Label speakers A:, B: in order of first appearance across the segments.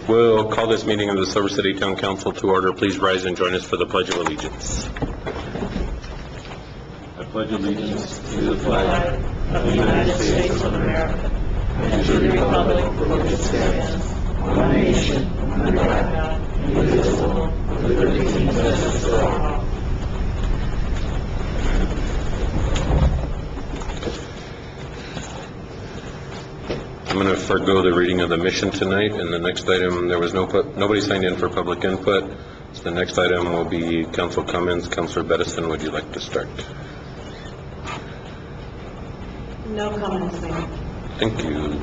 A: We'll call this meeting of the Silver City Town Council to order. Please rise and join us for the Pledge of Allegiance. I pledge allegiance to the flag of the United States of America and to the republic for which it stands, one nation, under God, indivisible, with liberty and justice for all. I'm going to forego the reading of the mission tonight, and the next item, there was nobody signed in for public input. So the next item will be council comments. Councilor Bettison, would you like to start?
B: No comments, Mayor.
A: Thank you.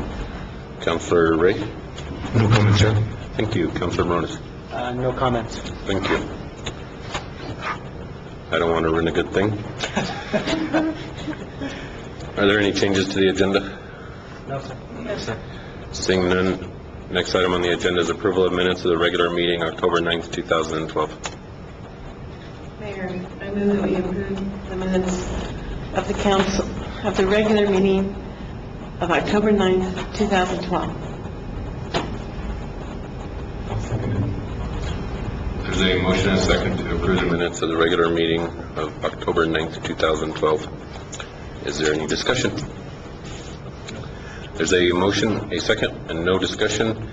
A: Councilor Ray?
C: No comments, sir.
A: Thank you. Councilor Morones?
C: No comments.
A: Thank you. I don't want to ruin a good thing. Are there any changes to the agenda?
C: No, sir. Yes, sir.
A: Seeing none, next item on the agenda is approval of minutes of the regular meeting, October 9th, 2012.
B: Mayor, I move that we approve the minutes of the council, of the regular meeting of October 9th, 2012.
A: There's a motion and a second to approve the minutes of the regular meeting of October 9th, 2012. Is there any discussion? There's a motion, a second, and no discussion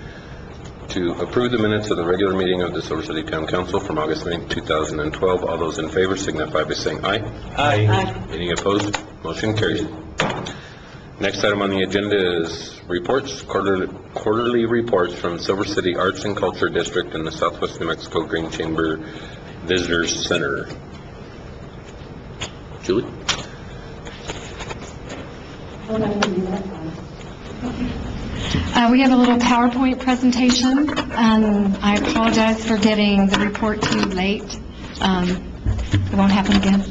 A: to approve the minutes of the regular meeting of the Silver City Town Council from August 9th, 2012. All those in favor signify by saying aye.
C: Aye.
A: Any opposed? Motion carries. Next item on the agenda is reports, quarterly reports from Silver City Arts and Culture District and the Southwest New Mexico Green Chamber Visitors Center. Julie?
D: We have a little PowerPoint presentation. I apologize for getting the report to you late. It won't happen again.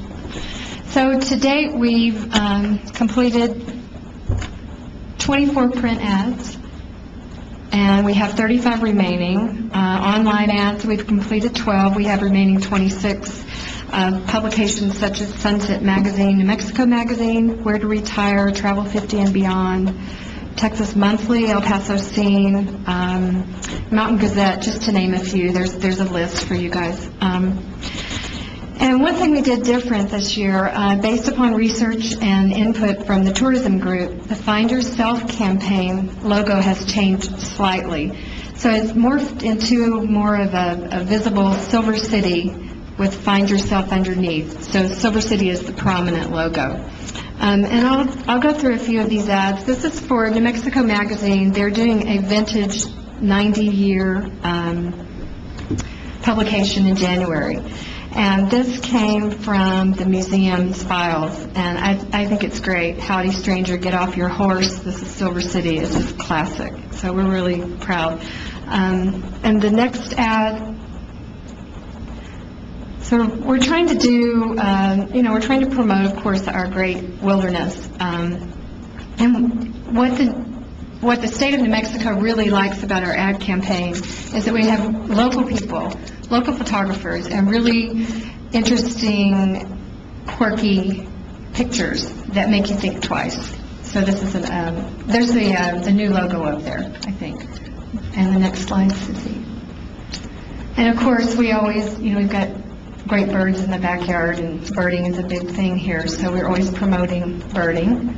D: So to date, we've completed 24 print ads, and we have 35 remaining. Online ads, we've completed 12. We have remaining 26. Publications such as Sunset Magazine, New Mexico Magazine, Where to Retire, Travel 50 and Beyond, Texas Monthly, El Paso Scene, Mountain Gazette, just to name a few. There's a list for you guys. And one thing we did different this year, based upon research and input from the tourism group, the Find Yourself campaign logo has changed slightly. So it's morphed into more of a visible Silver City with Find Yourself underneath. So Silver City is the prominent logo. And I'll go through a few of these ads. This is for New Mexico Magazine. They're doing a vintage 90-year publication in January. And this came from the museum's files. And I think it's great. Howdy, stranger, get off your horse. This is Silver City. It's just classic. So we're really proud. And the next ad, so we're trying to do, we're trying to promote, of course, our great wilderness. And what the state of New Mexico really likes about our ad campaign is that we have local people, local photographers, and really interesting, quirky pictures that make you think twice. So this is there's the new logo up there, I think. And the next slide, Susie. And of course, we always, we've got great birds in the backyard, and birding is a big thing here, so we're always promoting birding.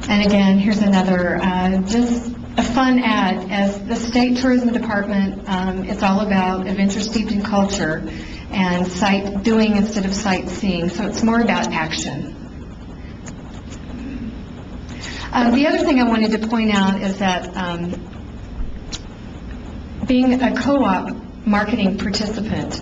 D: And again, here's another, just a fun ad. As the State Tourism Department, it's all about adventure steeped in culture and doing instead of sightseeing, so it's more about action. The other thing I wanted to point out is that being a co-op marketing participant,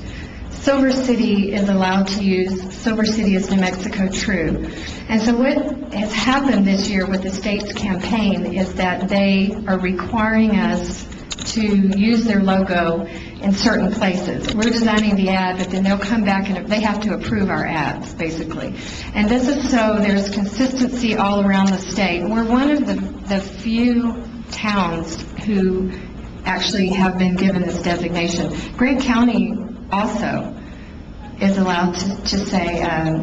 D: Silver City is allowed to use Silver City as New Mexico True. And so what has happened this year with the state's campaign is that they are requiring us to use their logo in certain places. We're designing the ad, but then they'll come back and they have to approve our ads, basically. And this is so there's consistency all around the state. And we're one of the few towns who actually have been given this designation. Grant County also is allowed to say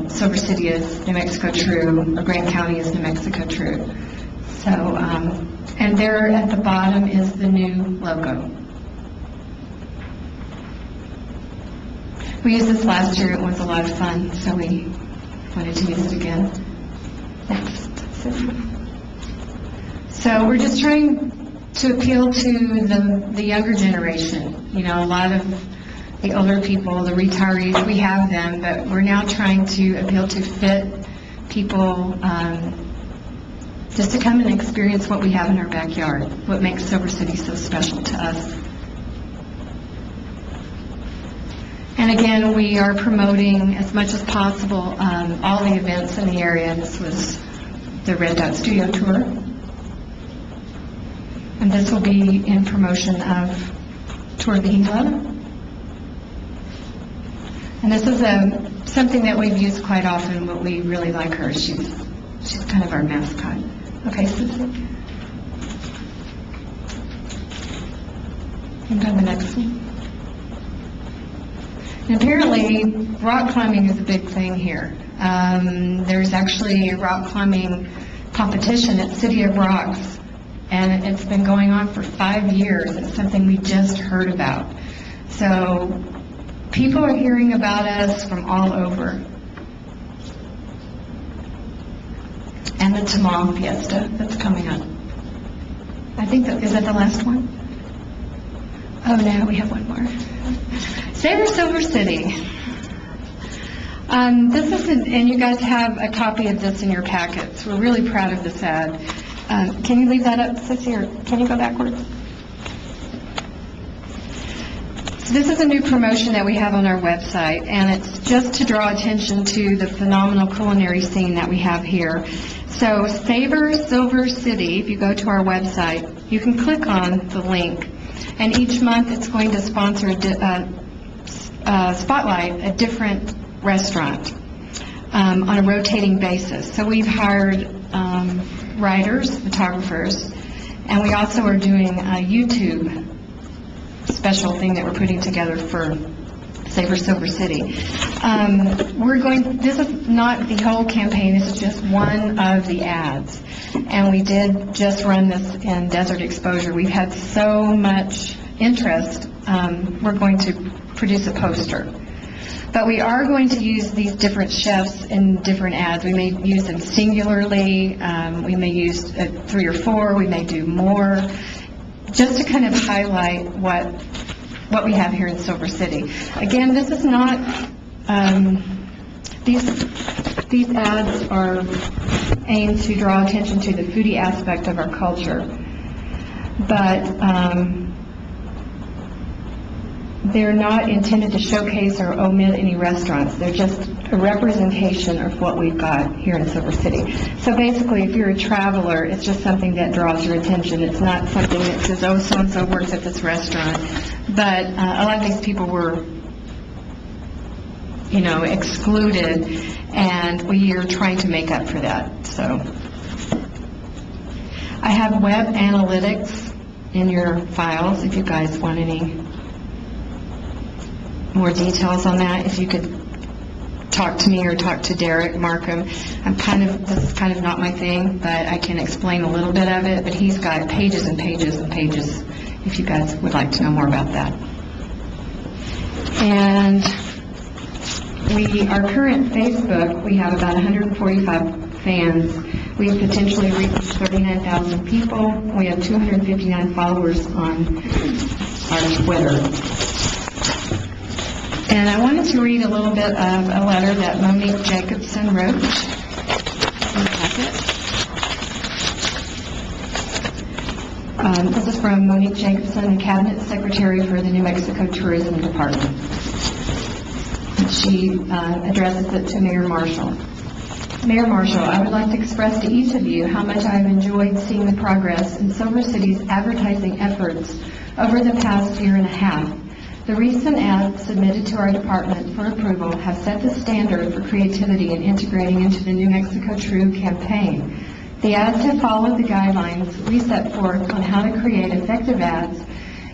D: Silver City is New Mexico True, or Grant County is New Mexico True. So And there at the bottom is the new logo. We used this last year. It was a lot of fun, so we wanted to use it again. Next. So we're just trying to appeal to the younger generation. You know, a lot of the older people, the retirees, we have them, but we're now trying to appeal to fit people just to come and experience what we have in our backyard, what makes Silver City so special to us. And again, we are promoting as much as possible all the events in the area. This was the Red Dot Studio Tour. And this will be in promotion of Tour of the Gila. And this is something that we've used quite often, but we really like her. She's kind of our mascot. Okay, Susie. And on the next one. And apparently, rock climbing is a big thing here. There's actually a rock climbing competition at City of Rocks, and it's been going on for 5 years. It's something we just heard about. So people are hearing about us from all over. And the Tamal Fiesta that's coming up. I think is that the last one? Oh no, we have one more. Savor Silver City. This is, and you guys have a copy of this in your packets. We're really proud of this ad. Can you leave that up, Sissy, or can you go backwards? So this is a new promotion that we have on our website, and it's just to draw attention to the phenomenal culinary scene that we have here. So Savor Silver City, if you go to our website, you can click on the link, and each month it's going to sponsor spotlight a different restaurant on a rotating basis. So we've hired writers, photographers, and we also are doing a YouTube special thing that we're putting together for Savor Silver City. This is not the whole campaign, this is just one of the ads. And we did just run this in Desert Exposure. We've had so much interest, we're going to produce a poster. But we are going to use these different chefs in different ads. We may use them singularly, we may use 3 or 4, we may do more, just to kind of highlight what we have here in Silver City. Again, this is not, these ads are aimed to draw attention to the foodie aspect of our culture, but they're not intended to showcase or omit any restaurants. They're just a representation of what we've got here in Silver City. So basically, if you're a traveler, it's just something that draws your attention. It's not something that says, oh, so-and-so works at this restaurant. But a lot of these people were, excluded, and we are trying to make up for that. So I have web analytics in your files if you guys want any more details on that. If you could talk to me or talk to Derek Markham. This is kind of not my thing, but I can explain a little bit of it, but he's got pages and pages and pages if you guys would like to know more about that. And our current Facebook, we have about 145 fans. We've potentially reached 39,000 people. We have 259 followers on our Twitter. And I wanted to read a little bit of a letter that Monique Jacobson wrote in the packet. This is from Monique Jacobson, Cabinet Secretary for the New Mexico Tourism Department. And she addresses it to Mayor Marshall. Mayor Marshall, I would like to express to each of you how much I have enjoyed seeing the progress in Silver City's advertising efforts over the past year and a half. The recent ads submitted to our department for approval have set the standard for creativity in integrating into the New Mexico True campaign. The ads have followed the guidelines we set forth on how to create effective ads,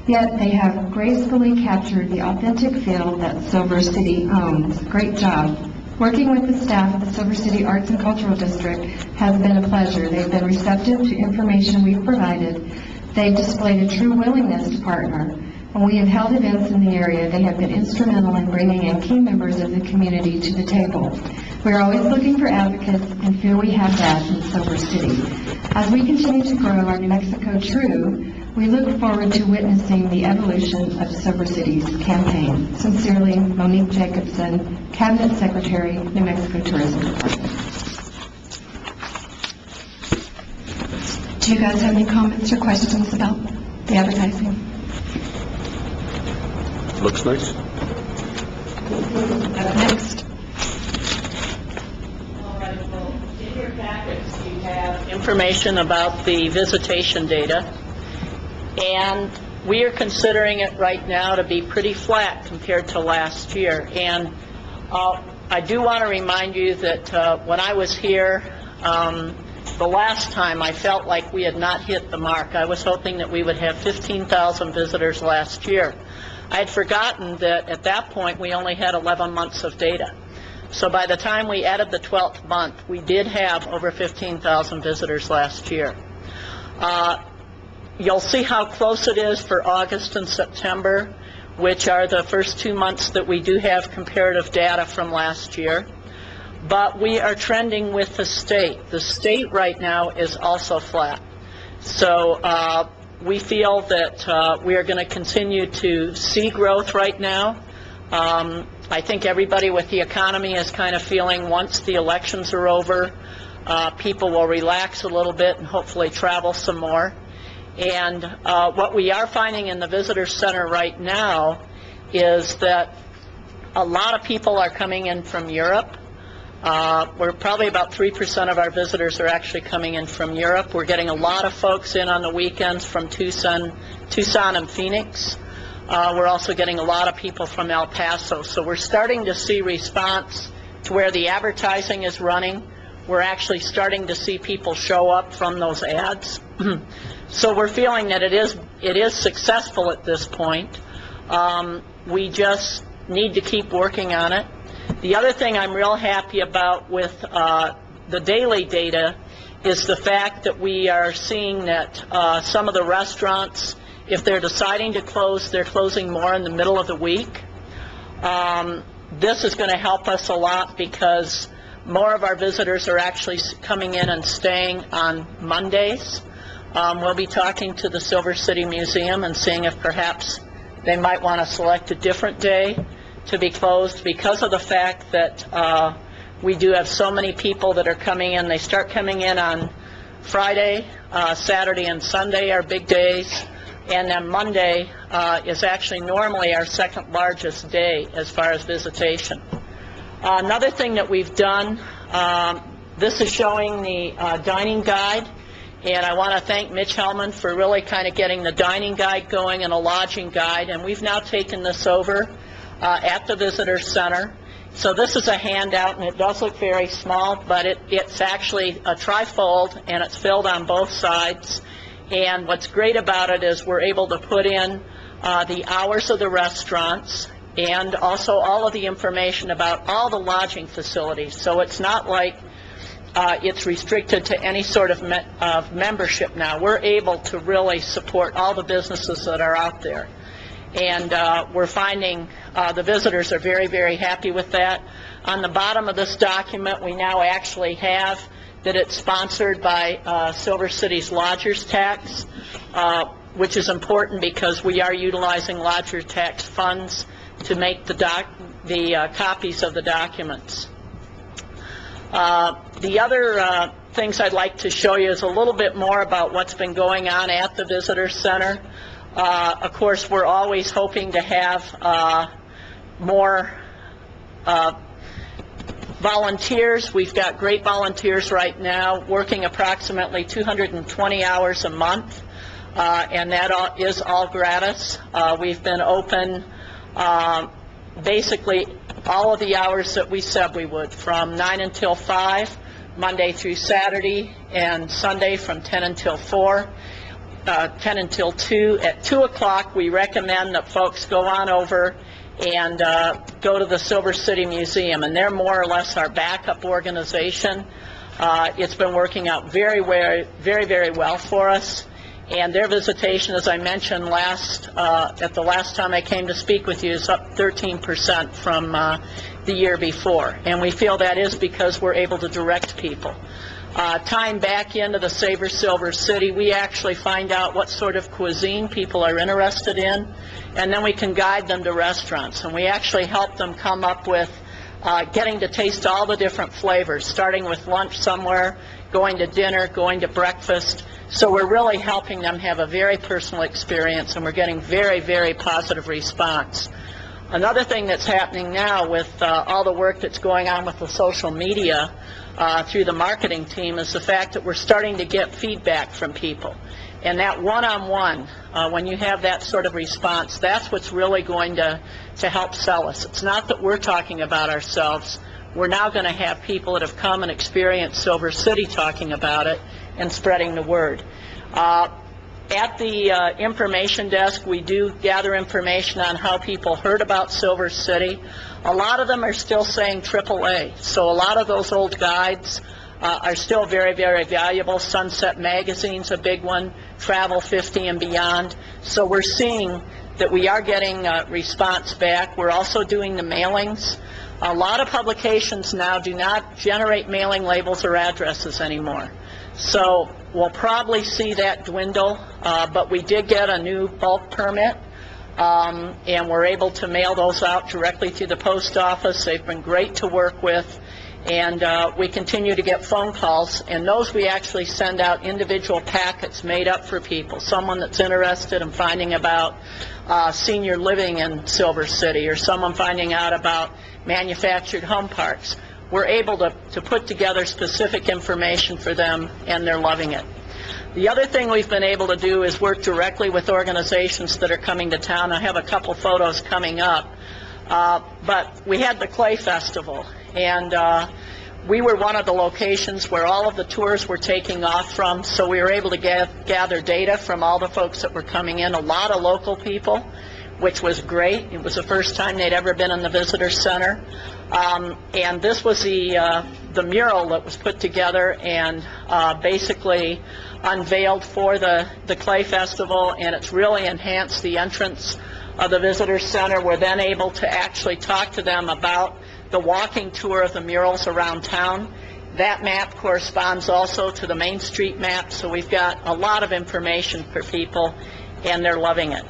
D: yet they have gracefully captured the authentic feel that Silver City owns. Great job. Working with the staff of the Silver City Arts and Cultural District has been a pleasure. They've been receptive to information we've provided. They've displayed a true willingness to partner. When we have held events in the area, they have been instrumental in bringing in key members of the community to the table. We are always looking for advocates and feel we have that in Silver City. As we continue to grow our New Mexico True, we look forward to witnessing the evolution of Silver City's campaign. Sincerely, Monique Jacobson, Cabinet Secretary, New Mexico Tourism Department. Do you guys have any comments or questions about the advertising?
C: Looks nice.
D: Up next.
A: All right, well, in your packets, you have information about the visitation data, and we are considering it right now to be pretty flat compared to last year. And I do want to remind you that when I was here the last time, I felt like we had not hit the mark. I was hoping that we would have 15,000 visitors last year. I had forgotten that at that point we only had 11 months of data. So by the time we added the 12th month, we did have over 15,000 visitors last year. You'll see how close it is for August and September, which are the first 2 months that we do have comparative data from last year. But we are trending with the state. The state right now is also flat. So we feel that we are going to continue to see growth right now. I think everybody with the economy is kind of feeling once the elections are over, people will relax a little bit and hopefully travel some more. And what we are finding in the visitor center right now is that a lot of people are coming in from Europe. We're probably about 3% of our visitors are actually coming in from Europe. We're getting a lot of folks in on the weekends from Tucson and Phoenix. We're also getting a lot of people from El Paso. So we're starting to see response to where the advertising is running. We're actually starting to see people show up from those ads. So we're feeling that it is successful at this point. We just need to keep working on it. The other thing I'm real happy about with the daily data is the fact that we are seeing that some of the restaurants, if they're deciding to close, they're closing more in the middle of the week. This is going to help us a lot because more of our visitors are actually coming in and staying on Mondays. We'll be talking to the Silver City Museum and seeing if perhaps they might want to select a different day to be closed because of the fact that we do have so many people that are coming in. They start coming in on Friday, Saturday, and Sunday are big days, and then Monday is actually normally our second largest day as far as visitation. Another thing that we've done, this is showing the dining guide, and I want to thank Mitch Hellman for really kind of getting the dining guide going and a lodging guide, and we've now taken this over at the Visitor Center. So this is a handout, and it does look very small, but it's actually a trifold, and it's filled on both sides. And what's great about it is we're able to put in the hours of the restaurants and also all of the information about all the lodging facilities. So it's not like it's restricted to any sort of membership now. We're able to really support all the businesses that are out there. And we're finding the visitors are very, very happy with that. On the bottom of this document, we now actually have that it's sponsored by Silver City's lodgers tax, which is important because we are utilizing lodger tax funds to make the copies of the documents. The other things I'd like to show you is a little bit more about what's been going on at the Visitor Center. Of course, we're always hoping to have more volunteers. We've got great volunteers right now working approximately 220 hours a month, and that is all gratis. We've been open basically all of the hours that we said we would, from 9 until 5, Monday through Saturday, and Sunday from 10 until 4. 10 until 2. At 2 o'clock, we recommend that folks go on over and go to the Silver City Museum, and they're more or less our backup organization. It's been working out very, very well for us. And their visitation, as I mentioned at the last time I came to speak with you, is up 13% from the year before. And we feel that is because we're able to direct people. Tying back into the Savor Silver City, we actually find out what sort of cuisine people are interested in, and then we can guide them to restaurants. And we actually help them come up with getting to taste all the different flavors, starting with lunch somewhere, going to dinner, going to breakfast. So we're really helping them have a very personal experience, and we're getting very, very positive response. Another thing that's happening now with all the work that's going on with the social media through the marketing team is the fact that we're starting to get feedback from people. And that one-on-one, when you have that sort of response, that's what's really going to help sell us. It's not that we're talking about ourselves. We're now going to have people that have come and experienced Silver City talking about it and spreading the word. At the information desk, we do gather information on how people heard about Silver City. A lot of them are still saying AAA, so a lot of those old guides are still very, very valuable. Sunset Magazine's a big one, Travel 50 and Beyond. So we're seeing that we are getting response back. We're also doing the mailings. A lot of publications now do not generate mailing labels or addresses anymore. So we'll probably see that dwindle, but we did get a new bulk permit, and we're able to mail those out directly through the post office. They've been great to work with, and we continue to get phone calls, and those we actually send out individual packets made up for people, someone that's interested in finding about senior living in Silver City, or someone finding out about manufactured home parks. We're able to put together specific information for them, and they're loving it. The other thing we've been able to do is work directly with organizations that are coming to town. I have a couple photos coming up, but we had the Clay Festival, and we were one of the locations where all of the tours were taking off from, so we were able to gather data from all the folks that were coming in, a lot of local people, which was great. It was the first time they'd ever been in the visitor center. And this was the mural that was put together and basically unveiled for the Clay Festival, and it's really enhanced the entrance of the visitor center. We're then able to actually talk to them about the walking tour of the murals around town. That map corresponds also to the Main Street map, so we've got a lot of information for people, and they're loving it.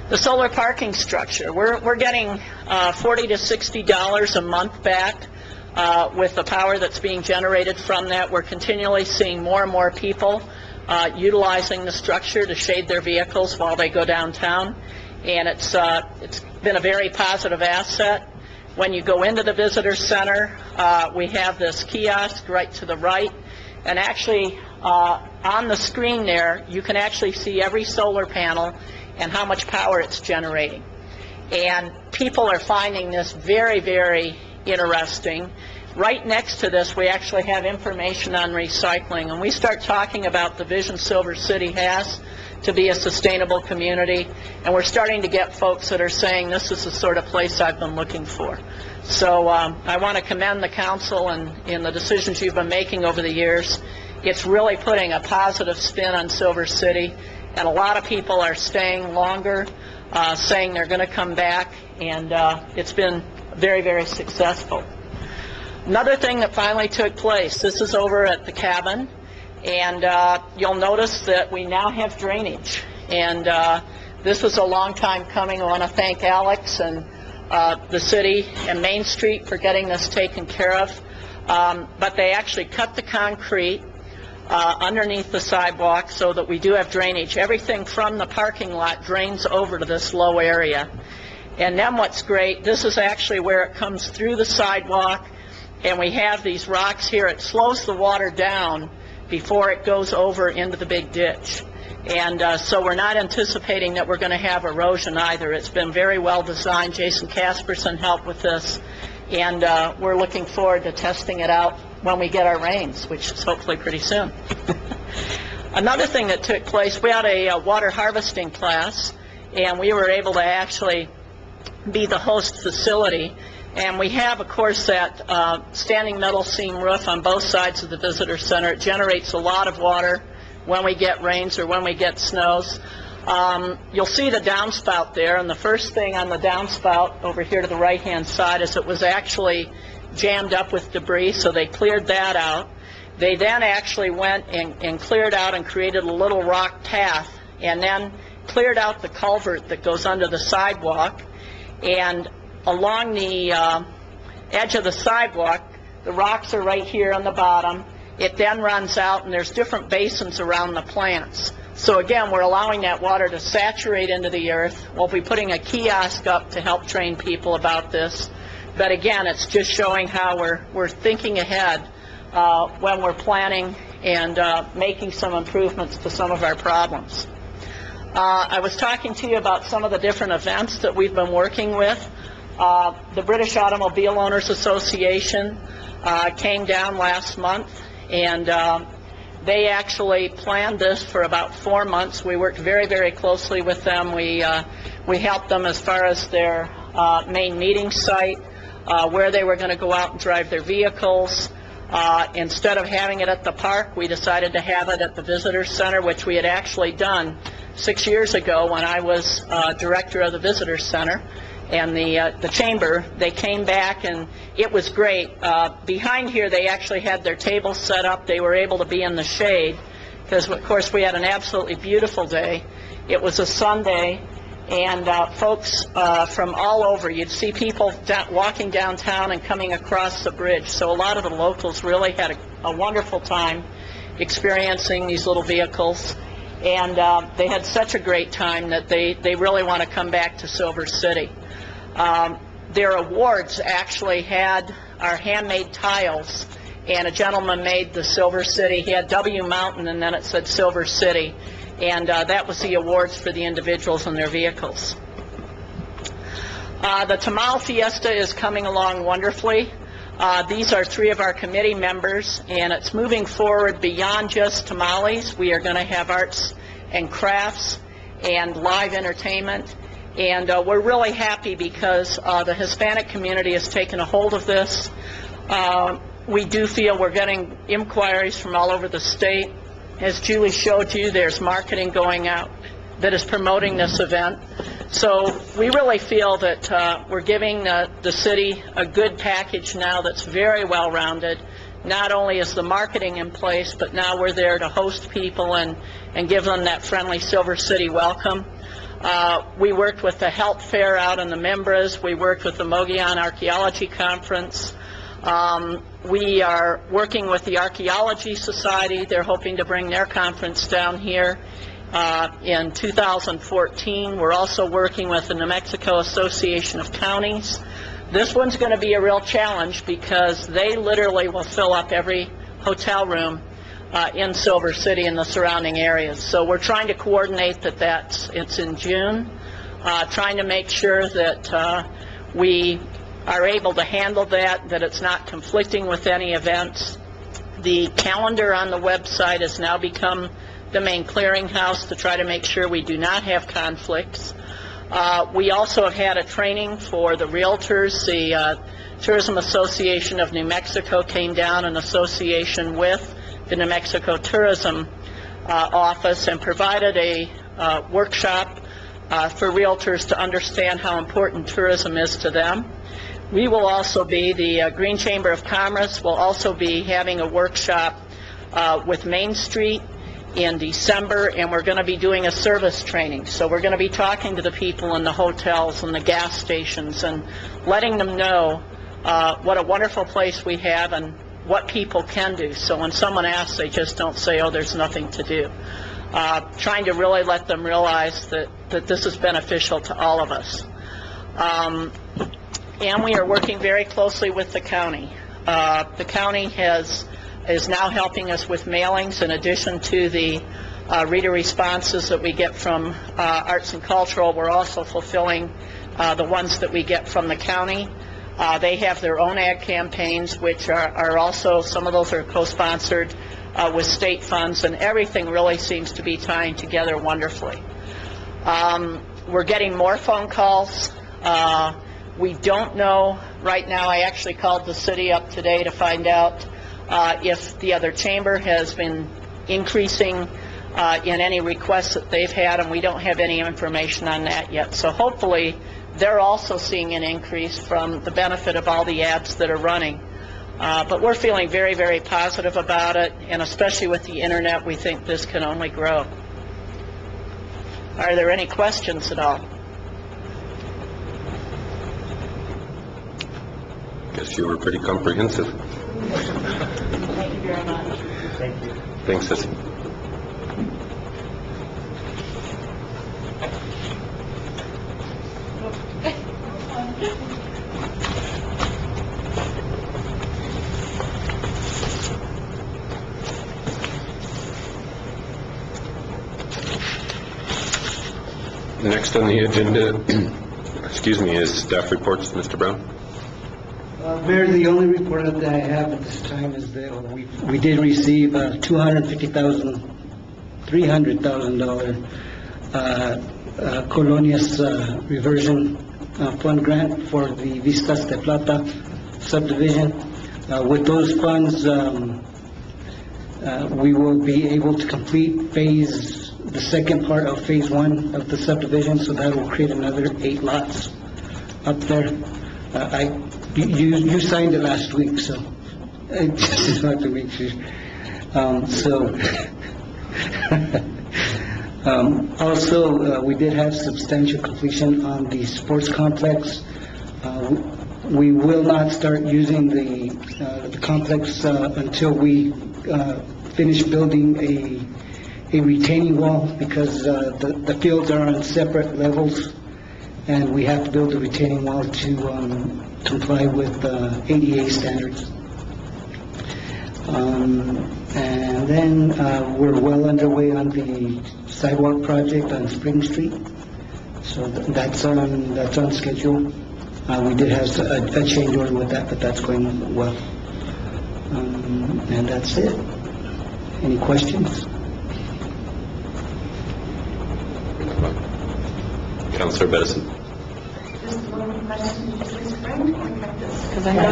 A: The solar parking structure, we're getting $40 to $60 a month back with the power that's being generated from that. We're continually seeing more and more people utilizing the structure to shade their vehicles while they go downtown, and it's been a very positive asset. When you go into the visitor center, we have this kiosk right to the right, and actually on the screen there you can actually see every solar panel and how much power it's generating. And people are finding this very, very interesting. Right next to this, we actually have information on recycling, and we start talking about the vision Silver City has to be a sustainable community, and we're starting to get folks that are saying this is the sort of place I've been looking for. So I want to commend the council and the decisions you've been making over the years. It's really putting a positive spin on Silver City, and a lot of people are staying longer, saying they're going to come back, and it's been very, very successful. Another thing that finally took place, this is over at the cabin, and you'll notice that we now have drainage, and this was a long time coming. I want to thank Alex and the city and Main Street for getting this taken care of, but they actually cut the concrete underneath the sidewalk so that we do have drainage. Everything from the parking lot drains over to this low area. And then what's great, this is actually where it comes through the sidewalk, and we have these rocks here. It slows the water down before it goes over into the big ditch. And so we're not anticipating that we're going to have erosion either. It's been very well designed. Jason Casperson helped with this, and we're looking forward to testing it out when we get our rains, which is hopefully pretty soon. Another thing that took place, we had a water harvesting class, and we were able to actually be the host facility. And we have, of course, that standing metal seam roof on both sides of the visitor center. It generates a lot of water when we get rains or when we get snows. You'll see the downspout there, and the first thing on the downspout over here to the right-hand side is it was actually jammed up with debris, so they cleared that out. They then actually went and cleared out and created a little rock path, and then cleared out the culvert that goes under the sidewalk. And along the edge of the sidewalk, the rocks are right here on the bottom. It then runs out, and there's different basins around the plants. So again, we're allowing that water to saturate into the earth. We'll be putting a kiosk up to help train people about this. But again, it's just showing how we're thinking ahead when we're planning and making some improvements to some of our problems. I was talking to you about some of the different events that we've been working with. The British Automobile Owners Association came down last month, and they actually planned this for about 4 months. We worked very, very closely with them. We helped them as far as their main meeting site, where they were going to go out and drive their vehicles. Instead of having it at the park, we decided to have it at the Visitor Center, which we had actually done 6 years ago when I was director of the Visitor Center. And the chamber, they came back, and it was great. Behind here, they actually had their tables set up. They were able to be in the shade because, of course, we had an absolutely beautiful day. It was a Sunday, and folks from all over, you'd see people walking downtown and coming across the bridge. So a lot of the locals really had a wonderful time experiencing these little vehicles. And they had such a great time that they really want to come back to Silver City. Their awards actually had our handmade tiles, and a gentleman made the Silver City. He had W Mountain, and then it said Silver City, and that was the awards for the individuals and their vehicles. The Tamal Fiesta is coming along wonderfully. These are 3 of our committee members, and it's moving forward beyond just tamales. We are going to have arts and crafts and live entertainment. And we're really happy because the Hispanic community has taken a hold of this. We do feel we're getting inquiries from all over the state. As Julie showed you, there's marketing going out that is promoting this event. So we really feel that we're giving the city a good package now that's very well-rounded. Not only is the marketing in place, but now we're there to host people and give them that friendly Silver City welcome. We worked with the Health Fair out in the Mimbres. We worked with the Mogollon Archaeology Conference. We are working with the Archaeology Society. They're hoping to bring their conference down here in 2014. We're also working with the New Mexico Association of Counties. This one's going to be a real challenge because they literally will fill up every hotel room in Silver City and the surrounding areas. So we're trying to coordinate that it's in June, trying to make sure that we are able to handle that it's not conflicting with any events. The calendar on the website has now become the main clearinghouse to try to make sure we do not have conflicts. We also have had a training for the realtors. The Tourism Association of New Mexico came down in association with the New Mexico Tourism Office and provided a workshop for realtors to understand how important tourism is to them. We will also be, the Green Chamber of Commerce will also be having a workshop with Main Street in December, and we're going to be doing a service training. So we're going to be talking to the people in the hotels and the gas stations and letting them know what a wonderful place we have and what people can do. So when someone asks, they just don't say, oh, there's nothing to do. Trying to really let them realize that this is beneficial to all of us. And we are working very closely with the county. The county is now helping us with mailings in addition to the reader responses that we get from Arts and Cultural. We're also fulfilling the ones that we get from the county. They have their own ad campaigns, which are also, some of those are co-sponsored with state funds, and everything really seems to be tying together wonderfully. We're getting more phone calls. We don't know right now. I actually called the city up today to find out if the other chamber has been increasing in any requests that they've had, and we don't have any information on that yet. So hopefully they're also seeing an increase from the benefit of all the ads that are running. But we're feeling very, very positive about it, and especially with the internet, we think this can only grow. Are there any questions at all?
E: Guess you were pretty comprehensive.
A: Thank you very much.
C: Thank you.
E: Thanks, Sissy. Next on the agenda, excuse me, is staff reports. Mr. Brown.
F: Mayor, the only report that I have at this time is that we did receive a $300,000 Colonias reversion fund grant for the Vistas de Plata subdivision. With those funds, we will be able to complete the second part of phase 1 of the subdivision, so that will create another 8 lots up there. You signed it last week, so I just want to make sure. Also, we did have substantial completion on the sports complex. We will not start using the complex until we finish building a retaining wall, because the fields are on separate levels, and we have to build a retaining wall to comply with ADA standards. And then we're well underway on the sidewalk project on Spring Street, so that's on schedule. We did have a change order with that, but that's going well. And that's it. Any questions?
E: Councilor Bedison.
B: Just one question, is this Frank or Cactus? Because I know,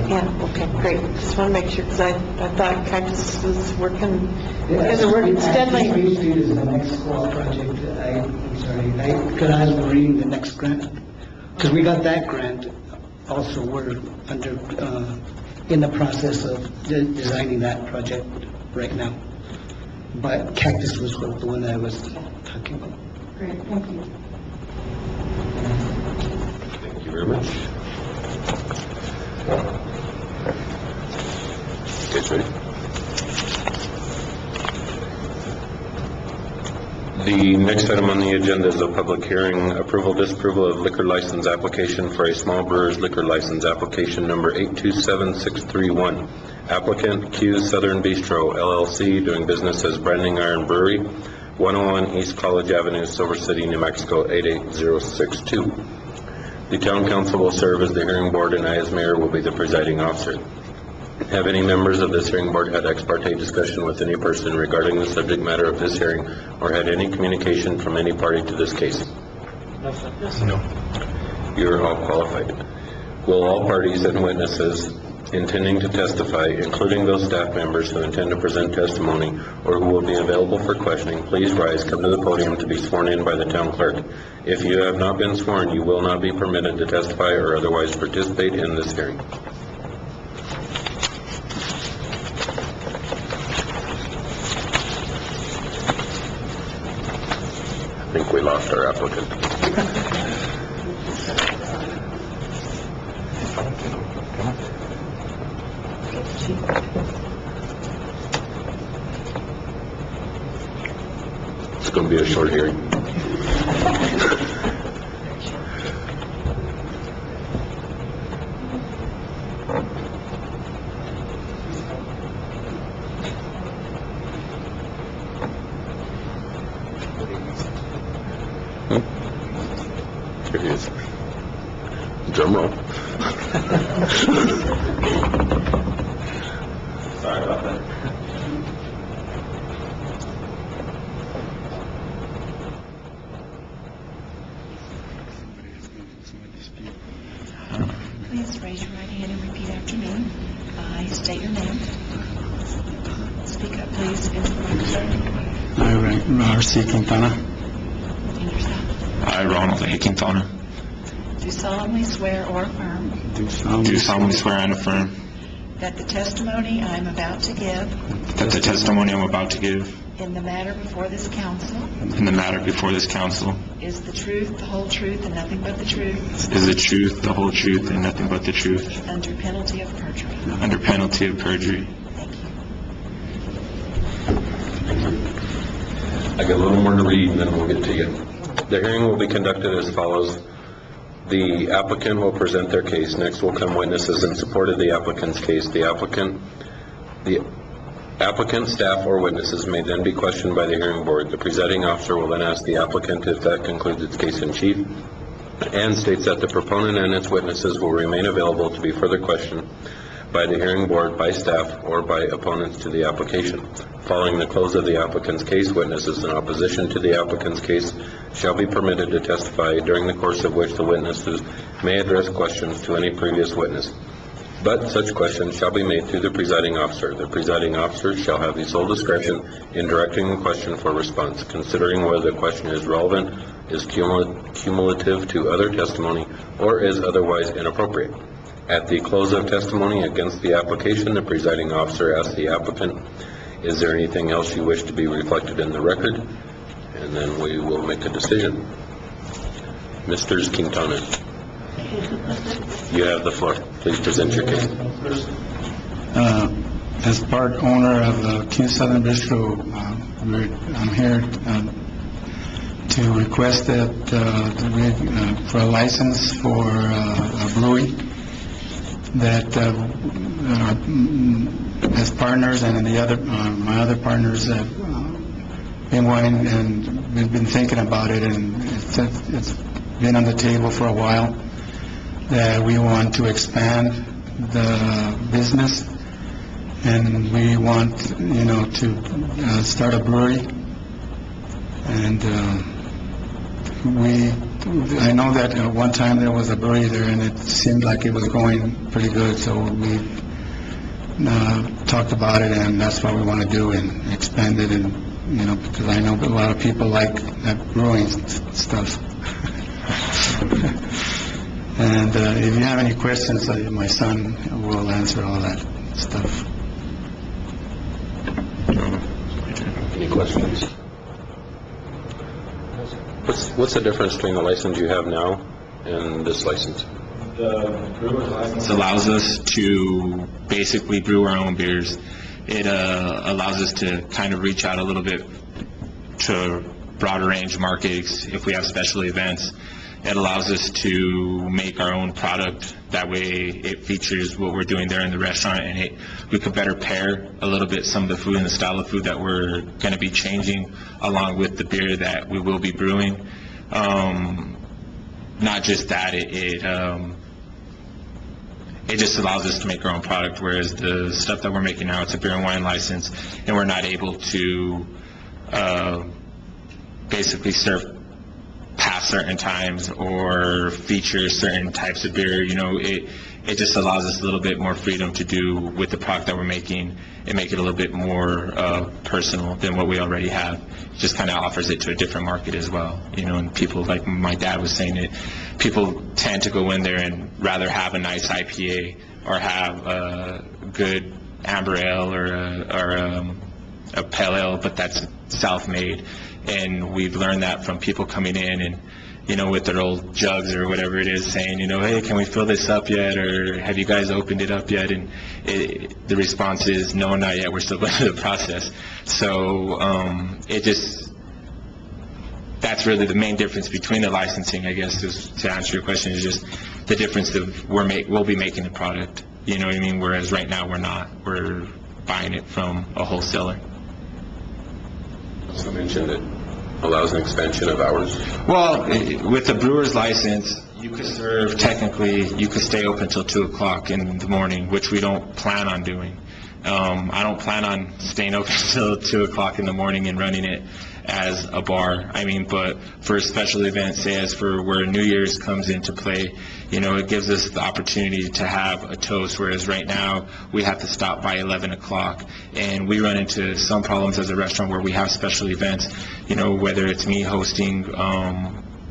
B: yeah, okay, great. Just want to make sure, because I thought Cactus was working, because they're working steadily.
F: Spring Street is the next fall project. I'm sorry, because I was reading the next grant, because we got that grant. Also, we're in the process of designing that project right now. But Cactus was the one that I was talking about.
B: Great, thank you.
E: Thank you very much. Okay, ready? The next item on the agenda is a public hearing, approval, disapproval of liquor license application for a small brewer's liquor license, application number 827631. Applicant Q Southern Bistro LLC, doing business as Branding Iron Brewery, 101 East College Avenue, Silver City, New Mexico 88062. The town council will serve as the hearing board, and I as mayor will be the presiding officer. Have any members of this hearing board had ex parte discussion with any person regarding the subject matter of this hearing, or had any communication from any party to this case?
C: No, sir. No.
E: You are all qualified. Will all parties and witnesses intending to testify, including those staff members who intend to present testimony or who will be available for questioning, please rise, come to the podium to be sworn in by the town clerk. If you have not been sworn, you will not be permitted to testify or otherwise participate in this hearing. I think we lost our applicant. It's going to be a short hearing. Here he is. Drum roll. Sorry about that.
A: Please raise your right hand and repeat after me. I state your name. Speak up, please, into the microphone.
G: I, R.C. Quintana.
A: And yourself.
G: I, Ronald A. Quintana.
A: Do solemnly swear or affirm
G: Do solemnly swear and affirm
A: that the testimony I am about to give
G: that the testimony I'm about to give
A: in the matter before this council
G: in the matter before this council
A: is the truth, the whole truth, and nothing but the truth,
G: is the truth, the whole truth, and nothing but the truth,
A: under penalty of perjury.
G: under penalty of perjury.
A: Thank you.
E: I got a little more to read, and then we'll get to you. The hearing will be conducted as follows. The applicant will present their case. Next will come witnesses in support of the applicant's case. The applicant, staff, or witnesses may then be questioned by the hearing board. The presiding officer will then ask the applicant if that concludes its case in chief, and states that the proponent and its witnesses will remain available to be further questioned by the hearing board, by staff, or by opponents to the application. Following the close of the applicant's case, witnesses in opposition to the applicant's case shall be permitted to testify, during the course of which the witnesses may address questions to any previous witness. But such questions shall be made through the presiding officer. The presiding officer shall have the sole discretion in directing the question for response, considering whether the question is relevant, is cumulative to other testimony, or is otherwise inappropriate. At the close of testimony against the application, the presiding officer asks the applicant, is there anything else you wish to be reflected in the record? And then we will make a decision. Mr. Quintana, you have the floor. Please present your case.
G: As part owner of King Southern Bistro, I'm here to request that for a license for a brewery, that as partners and the other my other partners have been wanting and we've been thinking about it, and it's been on the table for a while, that we want to expand the business, and we want, to start a brewery. And I know that at one time there was a brewery there, and it seemed like it was going pretty good, so we talked about it, and that's what we want to do, and expand it, and because I know a lot of people like that brewing stuff. And if you have any questions, my son will answer all that stuff.
E: Any questions? What's the difference between the license you have now and this license?
G: The brewer's license allows us to basically brew our own beers. It allows us to kind of reach out a little bit to broader range markets if we have special events. It allows us to make our own product. That way it features what we're doing there in the restaurant, and we could better pair a little bit some of the food and the style of food that we're going to be changing along with the beer that we will be brewing. Not just that, it just allows us to make our own product, whereas the stuff that we're making now, it's a beer and wine license, and we're not able to basically serve past certain times or feature certain types of beer. It just allows us a little bit more freedom to do with the product that we're making and make it a little bit more personal than what we already have. It just kind of offers it to a different market as well. And people, like my dad was saying, it people tend to go in there and rather have a nice IPA or have a good amber ale or a pale ale, but that's self-made. And we've learned that from people coming in and, with their old jugs or whatever it is, saying, hey, can we fill this up yet? Or have you guys opened it up yet? And the response is, no, not yet. We're still going through the process. So that's really the main difference between the licensing, I guess, is, to answer your question, is just the difference of we'll be making the product. You know what I mean? Whereas right now we're not. We're buying it from a wholesaler.
E: Also mentioned it allows an expansion of hours.
G: Well, with the brewer's license, you could serve, technically, you could stay open till 2 o'clock in the morning, which we don't plan on doing. I don't plan on staying open until 2 o'clock in the morning and running it as a bar. I mean, but for a special event, say as for where New Year's comes into play, you know, it gives us the opportunity to have a toast, whereas right now we have to stop by 11 o'clock. And we run into some problems as a restaurant where we have special events, you know, whether it's me hosting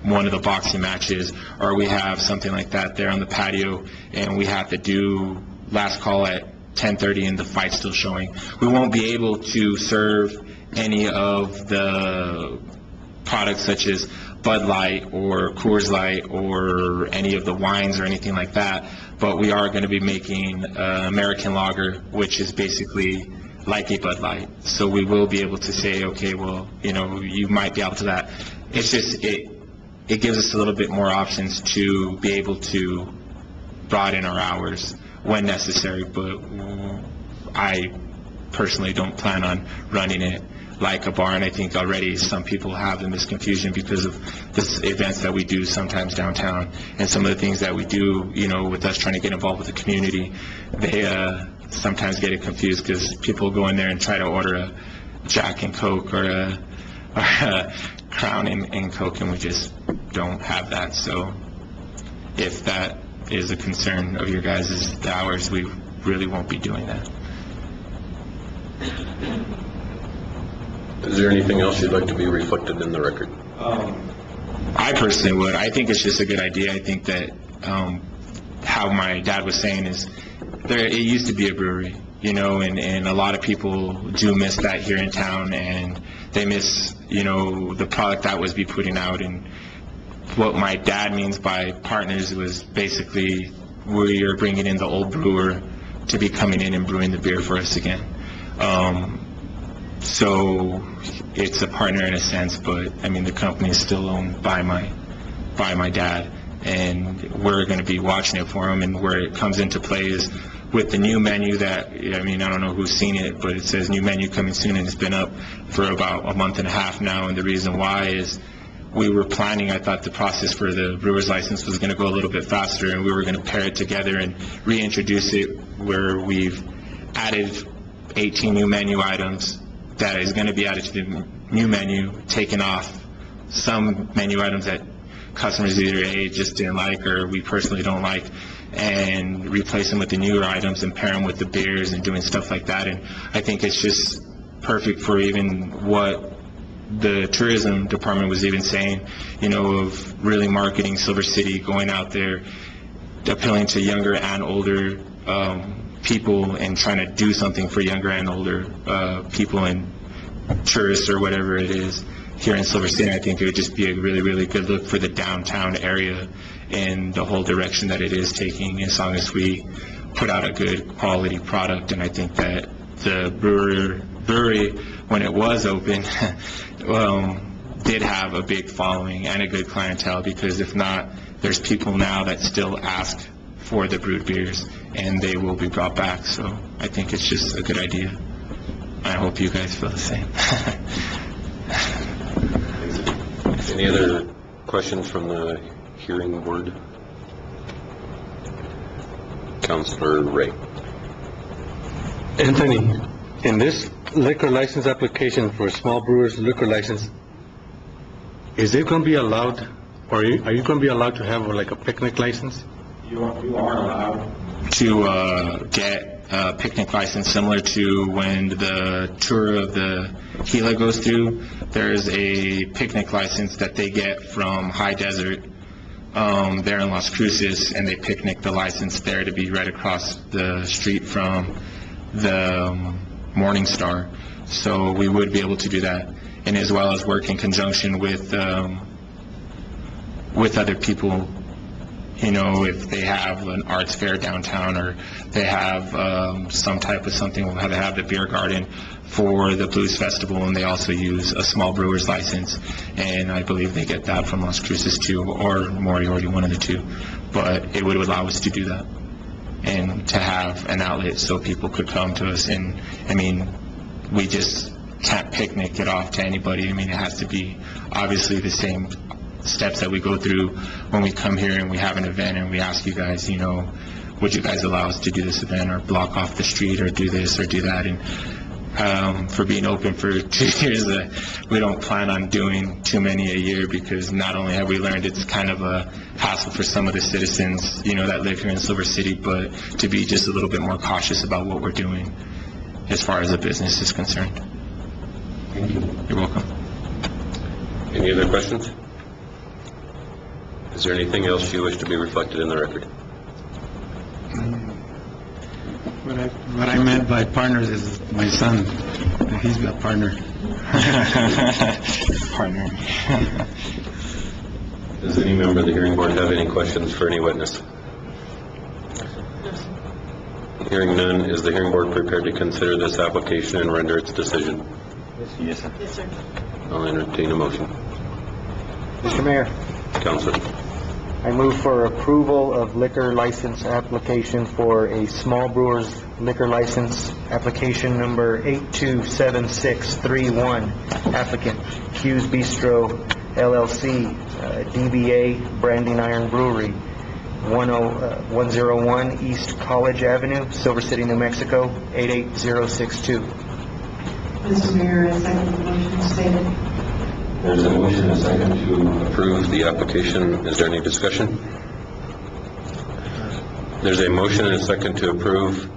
G: one of the boxing matches, or we have something like that there on the patio, and we have to do last call at 10:30 and the fight's still showing. We won't be able to serve any of the products such as Bud Light or Coors Light or any of the wines or anything like that, but we are going to be making American Lager, which is basically like a Bud Light. So we will be able to say, okay, well, you know, you might be able to that. It's just, it gives us a little bit more options to be able to broaden our hours when necessary, but I personally don't plan on running it like a bar, and I think already some people have the misconfusion because of the events that we do sometimes downtown and some of the things that we do, you know, with us trying to get involved with the community. They sometimes get it confused because people go in there and try to order a Jack and Coke or a Crown and Coke, and we just don't have that. So if that is a concern of your guys' hours, we really won't be doing that.
E: Is there anything else you'd like to be reflected in the record?
G: I personally would. I think it's just a good idea. I think that how my dad was saying is it used to be a brewery, you know, and a lot of people do miss that here in town, and they miss, you know, the product that was be putting out. And what my dad means by partners was basically we are bringing in the old brewer to be coming in and brewing the beer for us again. So it's a partner in a sense, but I mean the company is still owned by my dad, and we're going to be watching it for him. And where it comes into play is with the new menu that, I mean, I don't know who's seen it, but it says new menu coming soon, and it's been up for about a month and a half now. And the reason why is we were planning, I thought the process for the brewer's license was going to go a little bit faster, and we were going to pair it together and reintroduce it where we've added 18 new menu items that is going to be added to the new menu, taking off some menu items that customers either just didn't like or we personally don't like, and replace them with the newer items and pair them with the beers and doing stuff like that. And I think it's just perfect for even what the tourism department was even saying, you know, of really marketing Silver City, going out there, appealing to younger and older people and trying to do something for younger and older people and tourists or whatever it is here in Silver City. I think it would just be a really, really good look for the downtown area and the whole direction that it is taking, as long as we put out a good quality product. And I think that the brewery when it was open, did have a big following and a good clientele, because if not, there's people now that still ask for the brewed beers, and they will be brought back. So I think it's just a good idea. I hope you guys feel the same.
E: Any other questions from the hearing board? Councilor Ray.
H: Anthony, in this liquor license application for a small brewer's liquor license, is it going to be allowed, or are you going to be allowed to have like a picnic license?
G: You are allowed to get a picnic license similar to when the tour of the Gila goes through. There's a picnic license that they get from High Desert there in Las Cruces, and they picnic the license there to be right across the street from the Morning Star. So we would be able to do that, and as well as work in conjunction with other people. You know, if they have an arts fair downtown, or they have some type of something, we'll have to have the beer garden for the blues festival, and they also use a small brewer's license, and I believe they get that from Las Cruces too, or Moriarty, one of the two. But it would allow us to do that and to have an outlet so people could come to us. And I mean, we just can't picnic it off to anybody. I mean, it has to be obviously the same steps that we go through when we come here and we have an event and we ask you guys, would you guys allow us to do this event or block off the street or do this or do that? And for being open for 2 years, we don't plan on doing too many a year, because not only have we learned it's kind of a hassle for some of the citizens, that live here in Silver City, but to be just a little bit more cautious about what we're doing as far as the business is concerned.
E: Thank you.
G: You're welcome.
E: Any other questions? Is there anything else you wish to be reflected in the record?
I: What I meant by partners is my son. He's my partner.
G: Partner.
E: Does any member of the hearing board have any questions for any witness? Hearing none, is the hearing board prepared to consider this application and render its decision?
C: Yes, sir.
B: Yes, sir.
E: I'll entertain a motion.
C: Mr. Mayor,
E: Counselor.
C: I move for approval of liquor license application for a small brewer's liquor license, application number 827631, applicant Q's Bistro LLC, DBA Branding Iron Brewery, 101 East College Avenue, Silver City, New Mexico, 88062.
A: Mr. Mayor, I second the motion stated.
E: There's a motion and a second to approve the application. Is there any discussion? There's a motion and a second to approve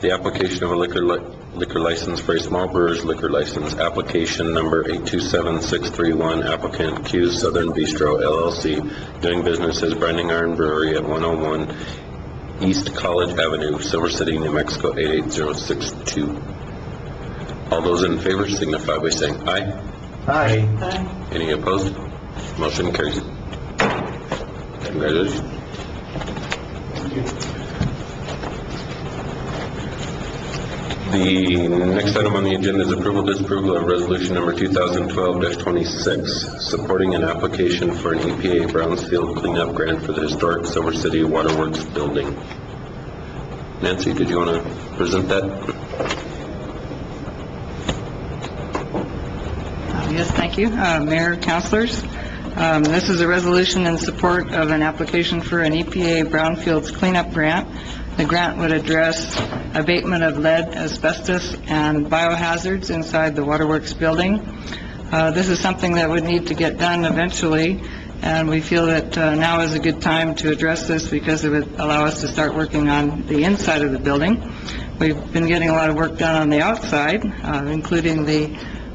E: the application of a liquor license for a small brewer's liquor license, application number 827631, applicant Q's Southern Bistro LLC, doing business as Branding Iron Brewery at 101 East College Avenue, Silver City, New Mexico, 88062. All those in favor signify by saying aye.
C: Aye.
B: Aye.
E: Any opposed? Motion carries. Congratulations. The next item on the agenda is approval disapproval of resolution number 2012-26, supporting an application for an EPA Brownsfield cleanup grant for the historic Silver City Waterworks building. Nancy, did you want to present that?
J: Yes, thank you. Mayor, councilors, this is a resolution in support of an application for an EPA Brownfields cleanup grant. The grant would address abatement of lead, asbestos, and biohazards inside the waterworks building. This is something that would need to get done eventually, and we feel that now is a good time to address this because it would allow us to start working on the inside of the building. We've been getting a lot of work done on the outside, including the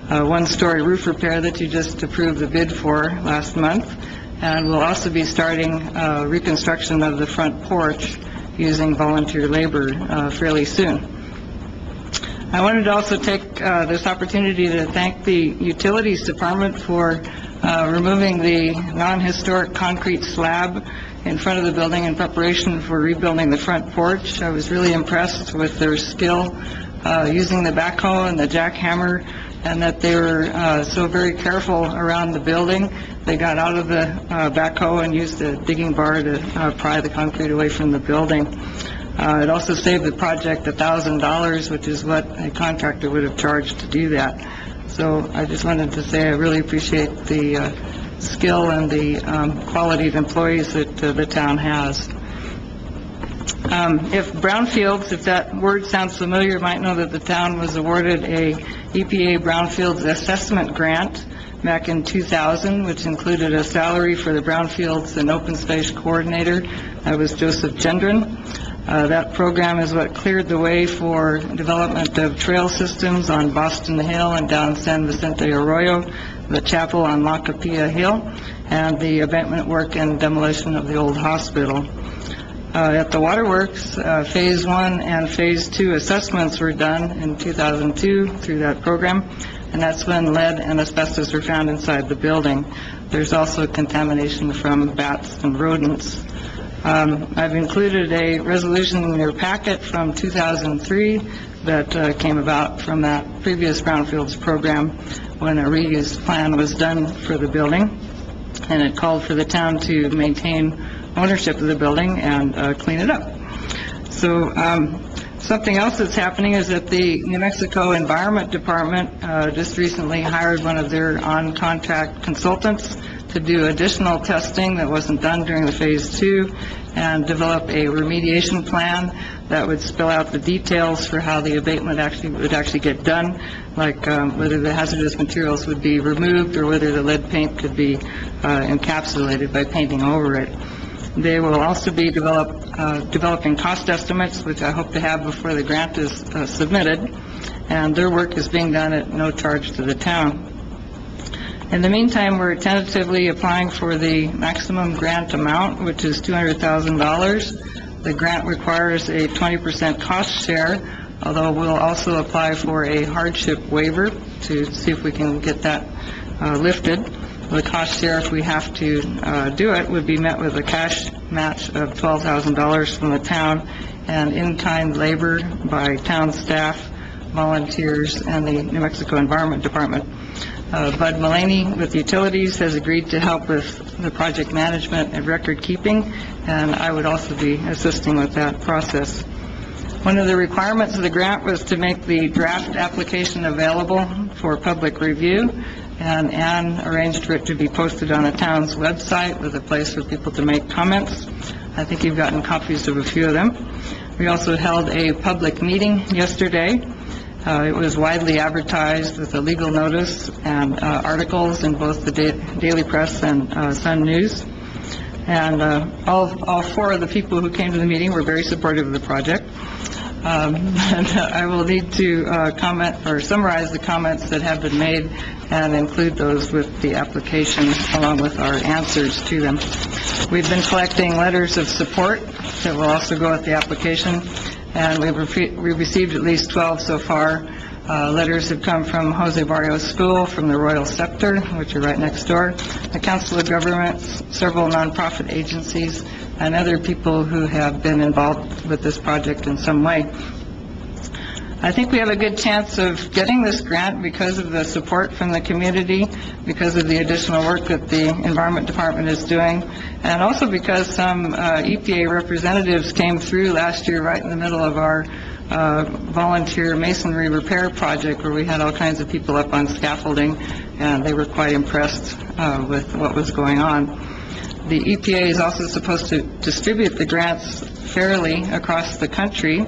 J: one-story roof repair that you just approved the bid for last month, and we'll also be starting reconstruction of the front porch using volunteer labor fairly soon. I wanted to also take this opportunity to thank the Utilities Department for removing the non-historic concrete slab in front of the building in preparation for rebuilding the front porch. I was really impressed with their skill using the backhoe and the jackhammer, and that they were so very careful around the building. They got out of the backhoe and used a digging bar to pry the concrete away from the building. It also saved the project $1,000, which is what a contractor would have charged to do that. So I just wanted to say I really appreciate the skill and the quality of employees that the town has. If brownfields, if that word sounds familiar, you might know that the town was awarded a EPA Brownfields Assessment Grant back in 2000, which included a salary for the Brownfields and Open Space Coordinator. That was Joseph Gendron. That program is what cleared the way for development of trail systems on Boston Hill and down San Vicente Arroyo, the chapel on La Capilla Hill, and the abatement work and demolition of the old hospital. At the waterworks, Phase 1 and Phase 2 assessments were done in 2002 through that program, and that's when lead and asbestos were found inside the building. There's also contamination from bats and rodents. I've included a resolution in your packet from 2003 that came about from that previous Brownfields program when a reuse plan was done for the building, and it called for the town to maintain ownership of the building and clean it up. So something else that's happening is that the New Mexico Environment Department just recently hired one of their on-contract consultants to do additional testing that wasn't done during the Phase 2, and develop a remediation plan that would spell out the details for how the abatement would actually get done, like whether the hazardous materials would be removed or whether the lead paint could be encapsulated by painting over it. They will also be developing cost estimates, which I hope to have before the grant is submitted, and their work is being done at no charge to the town. In the meantime, we're tentatively applying for the maximum grant amount, which is $200,000. The grant requires a 20% cost share, although we'll also apply for a hardship waiver to see if we can get that lifted. The cost share, if we have to do it, would be met with a cash match of $12,000 from the town and in-kind labor by town staff, volunteers, and the New Mexico Environment Department. Bud Mullaney with Utilities has agreed to help with the project management and record keeping, and I would also be assisting with that process. One of the requirements of the grant was to make the draft application available for public review, and Ann arranged for it to be posted on the town's website with a place for people to make comments. I think you've gotten copies of a few of them. We also held a public meeting yesterday. It was widely advertised with a legal notice and articles in both the Daily Press and Sun News. And all four of the people who came to the meeting were very supportive of the project. And I will need to comment or summarize the comments that have been made and include those with the application along with our answers to them. We've been collecting letters of support that will also go with the application, and we've received at least 12 so far. Letters have come from Jose Barrios School, from the Royal Scepter, which are right next door, the Council of Governments, several nonprofit agencies, and other people who have been involved with this project in some way. I think we have a good chance of getting this grant because of the support from the community, because of the additional work that the Environment Department is doing, and also because some EPA representatives came through last year right in the middle of our volunteer masonry repair project, where we had all kinds of people up on scaffolding, and they were quite impressed with what was going on. The EPA is also supposed to distribute the grants fairly across the country,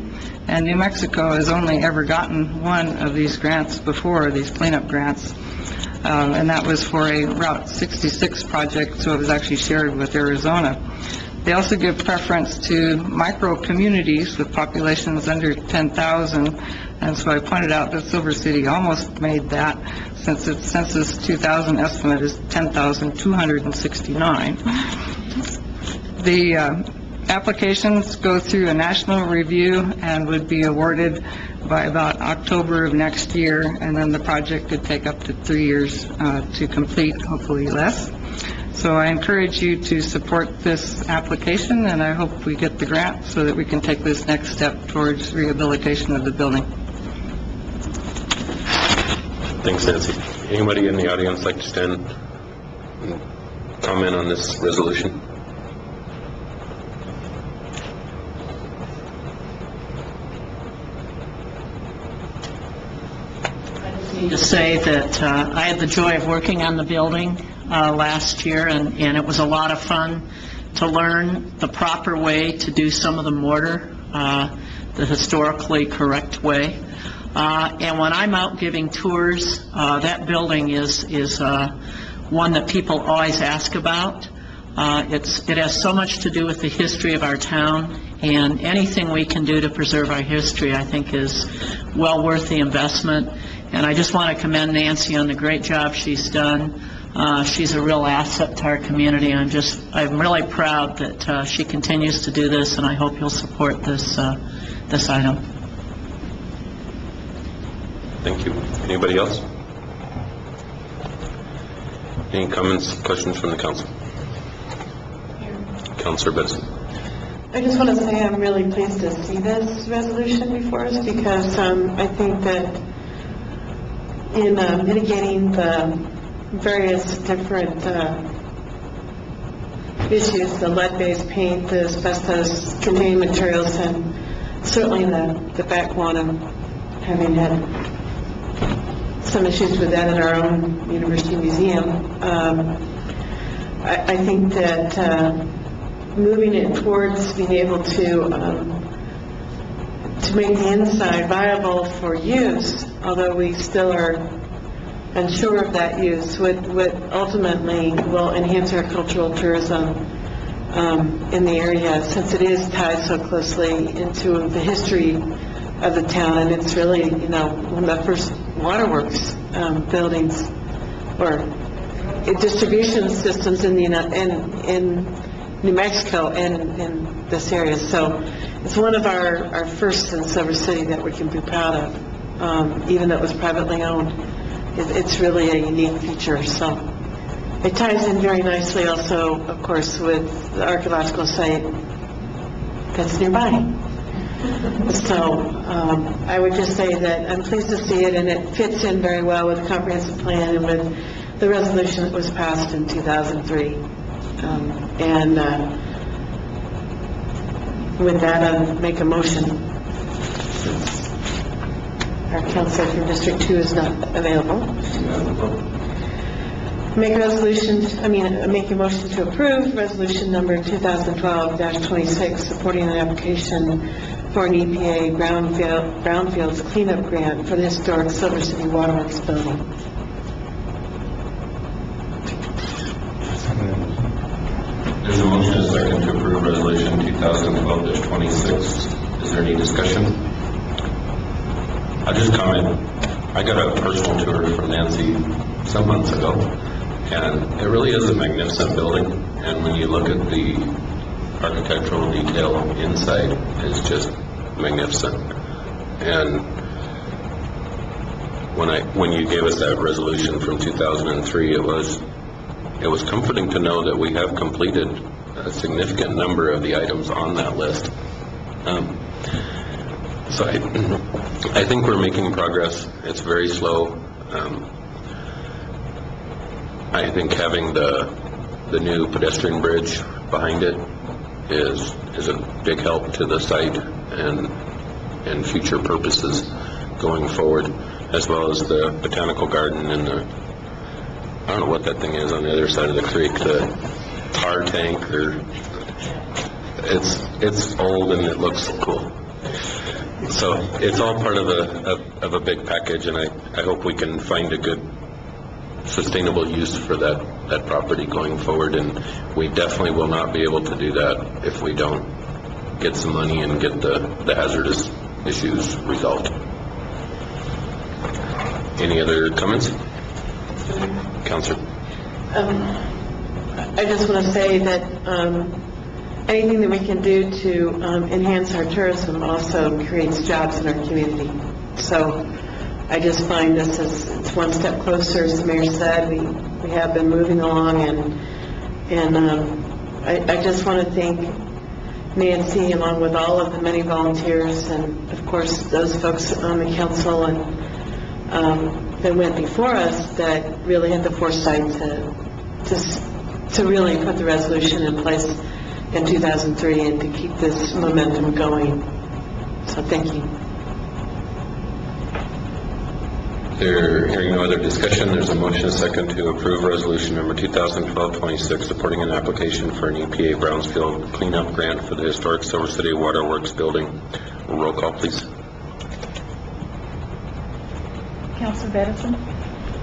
J: and New Mexico has only ever gotten one of these grants before, these cleanup grants, and that was for a Route 66 project, so it was actually shared with Arizona. They also give preference to micro-communities with populations under 10,000, and so I pointed out that Silver City almost made that, since its Census 2000 estimate is 10,269. The applications go through a national review and would be awarded by about October of next year, and then the project could take up to 3 years to complete, hopefully less. So I encourage you to support this application, and I hope we get the grant so that we can take this next step towards rehabilitation of the building.
E: Thanks, Nancy. Anybody in the audience like to stand and comment on this resolution?
A: To say that I had the joy of working on the building last year, and it was a lot of fun to learn the proper way to do some of the mortar, the historically correct way. And when I'm out giving tours, that building is one that people always ask about. It has so much to do with the history of our town, and anything we can do to preserve our history, I think, is well worth the investment. And I just want to commend Nancy on the great job she's done. She's a real asset to our community. I'm really proud that she continues to do this, and I hope you'll support this item.
E: Thank you. Anybody else? Any comments, questions from the council? Councilor Benson.
B: I just want to say I'm really pleased to see this resolution before us, because I think that in mitigating the various different issues, the lead-based paint, the asbestos-containing materials, and certainly the backbone of having had some issues with that in our own university museum, I think that moving it towards being able to make the inside viable for use, although we still are unsure of that use, would ultimately will enhance our cultural tourism in the area, since it is tied so closely into the history of the town, and it's really, one of the first waterworks buildings or distribution systems in New Mexico and in this area. So it's one of our first in Silver City that we can be proud of, even though it was privately owned. It's really a unique feature. So it ties in very nicely also, of course, with the archaeological site that's nearby. So I would just say that I'm pleased to see it, and it fits in very well with the comprehensive plan and with the resolution that was passed in 2003. With that, I'll make a motion. Our counselor from District 2 is not available. Make a motion to approve resolution number 2012-26, supporting an application for an EPA brownfields cleanup grant for the historic Silver City Waterworks building.
E: There's a motion and a second to approve resolution 2012-26. Is there any discussion? I'll just comment. I got a personal tour from Nancy some months ago, and it really is a magnificent building. And when you look at the architectural detail inside, it's just magnificent. And when you gave us that resolution from 2003, it was comforting to know that we have completed a significant number of the items on that list. So I think we're making progress. It's very slow. I think having the new pedestrian bridge behind it is a big help to the site and future purposes going forward, as well as the botanical garden and I don't know what that thing is on the other side of the creek, the tar tank, or it's old and it looks cool. So it's all part of a big package, and I hope we can find a good sustainable use for that property going forward, and we definitely will not be able to do that if we don't get some money and get the hazardous issues resolved. Any other comments? Counselor?
B: I just want to say that anything that we can do to enhance our tourism also creates jobs in our community. So I just find this it's one step closer. As the mayor said, we have been moving along, and I just want to thank Nancy, along with all of the many volunteers, and of course those folks on the council and that went before us that really had the foresight to really put the resolution in place in 2003 and to keep this momentum going. So thank you.
E: Hearing no other discussion, there's a motion and a second to approve resolution number 2012-26, supporting an application for an EPA brownfield cleanup grant for the historic Silver City Waterworks building. Roll call, please.
A: Councilor Bedison?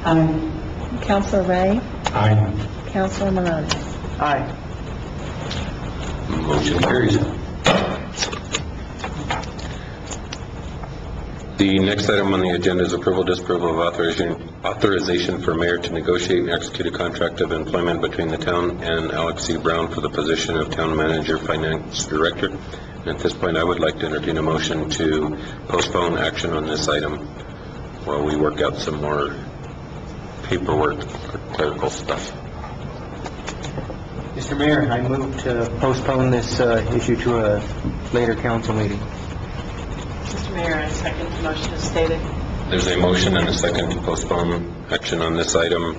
A: Aye. Councilor Ray?
H: Aye.
A: Councilor Morales?
F: Aye.
E: Motion carries. The next item on the agenda is approval, disapproval of authorization for mayor to negotiate and execute a contract of employment between the town and Alex C. Brown for the position of town manager, finance director. And at this point, I would like to entertain a motion to postpone action on this item while we work out some more paperwork or clerical stuff.
C: Mr. Mayor, I move to postpone this issue to a later council meeting.
B: Mr. Mayor, I second the motion as stated.
E: There's a motion and a second to postpone action on this item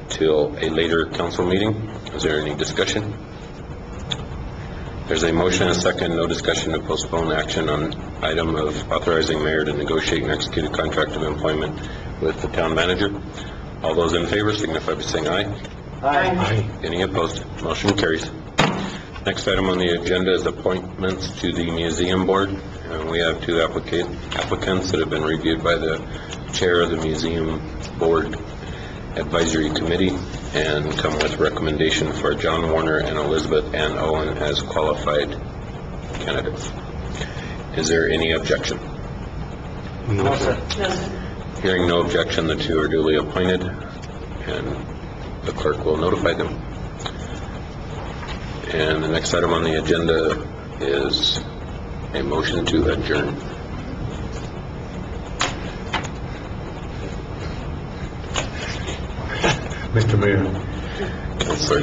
E: till a later council meeting. Is there any discussion? There's a motion and a second, no discussion, to postpone action on item of authorizing mayor to negotiate and execute a contract of employment with the town manager. All those in favor signify by saying aye.
C: Aye.
E: Any opposed? Motion carries. Next item on the agenda is appointments to the museum board. We have two applicants that have been reviewed by the chair of the museum board advisory committee and come with recommendation for John Warner and Elizabeth Ann Owen as qualified candidates. Is there any objection?
C: No, sir.
E: Hearing no objection, the two are duly appointed, and the clerk will notify them. And the next item on the agenda is a motion to adjourn.
H: Mr. Mayor,
E: Counselor,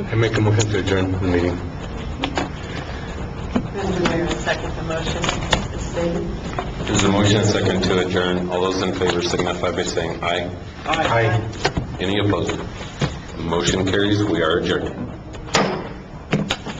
H: I make a motion to adjourn the meeting.
B: Mr. Mayor, I second the motion as stated.
E: there's a motion and second to adjourn. All those in favor signify by saying aye.
C: Aye.
E: Any opposed? Motion carries. We are adjourned.